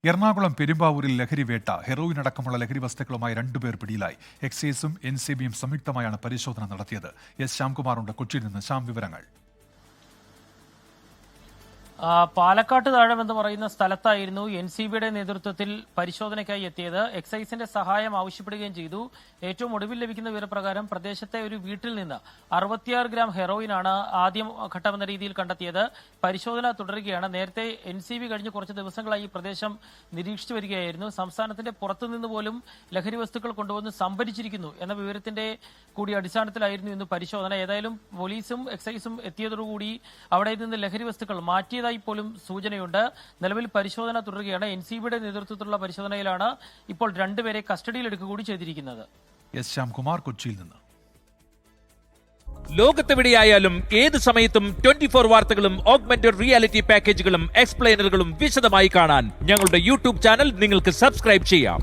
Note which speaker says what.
Speaker 1: എറണാകുളം പെരുമ്പാവൂരിൽ ലഹരിവേട്ട. ഹെറോയിൻ അടക്കമുള്ള ലഹരി വസ്തുക്കളുമായി 2 പേർ പിടിയിലായി. എക്സൈസും എൻസിബിയും സംയുക്തമായാണ് പരിശോധന നടത്തിയത്. എസ് ശ്യാംകുമാറുണ്ട് കൊച്ചിയിൽ നിന്ന്. ശ്യാം, വിവരങ്ങൾ.
Speaker 2: പാലക്കാട്ട് താഴം എന്ന് പറയുന്ന സ്ഥലത്തായിരുന്നു എൻസിബിയുടെ നേതൃത്വത്തിൽ പരിശോധനയ്ക്കായി എത്തിയത്. എക്സൈസിന്റെ സഹായം ആവശ്യപ്പെടുകയും ചെയ്തു. ഏറ്റവും ഒടുവിൽ ലഭിക്കുന്ന വിവരപ്രകാരം പ്രദേശത്തെ ഒരു വീട്ടിൽ നിന്ന് 66 ഗ്രാം ഹെറോയിനാണ് ആദ്യം ഘട്ടമെന്ന രീതിയിൽ കണ്ടെത്തിയത്. പരിശോധന തുടരുകയാണ്. നേരത്തെ എൻസിബി കഴിഞ്ഞ് കുറച്ച് ദിവസങ്ങളായി ഈ പ്രദേശം നിരീക്ഷിച്ചു വരികയായിരുന്നു. സംസ്ഥാനത്തിന്റെ പുറത്തുനിന്ന് പോലും ലഹരി വസ്തുക്കൾ കൊണ്ടുവന്ന് സംഭരിച്ചിരിക്കുന്നു എന്ന വിവരത്തിന്റെ കൂടി അടിസ്ഥാനത്തിലായിരുന്നു ഇന്ന് പരിശോധന. ഏതായാലും പോലീസും എക്സൈസും എത്തിയതോടുകൂടി അവിടെ നിന്ന് ലഹരി വസ്തുക്കൾ മാറ്റിയതായി പോലും സൂചനയുണ്ട്. നിലവിൽ പരിശോധന തുടരുകയാണ്. എൻസിബിയുടെ നേതൃത്വത്തിലുള്ള പരിശോധനയിലാണ് ഇപ്പോൾ 2 പേരെ കസ്റ്റഡിയിലെടുക്കുക കൂടി ചെയ്തിരിക്കുന്നത്.
Speaker 1: എസ് ശ്യാംകുമാർ കൊച്ചിയിൽ നിന്ന്.
Speaker 3: ലോകത്തെവിടെയായാലും ഏത് സമയത്തും 24 വാർത്തകളും ഓഗ്മെന്റഡ് റിയാലിറ്റി പാക്കേജുകളും എക്സ്പ്ലെയിനറുകളും വിശദമായി കാണാൻ ഞങ്ങളുടെ യൂട്യൂബ് ചാനൽ നിങ്ങൾക്ക് സബ്സ്ക്രൈബ് ചെയ്യാം.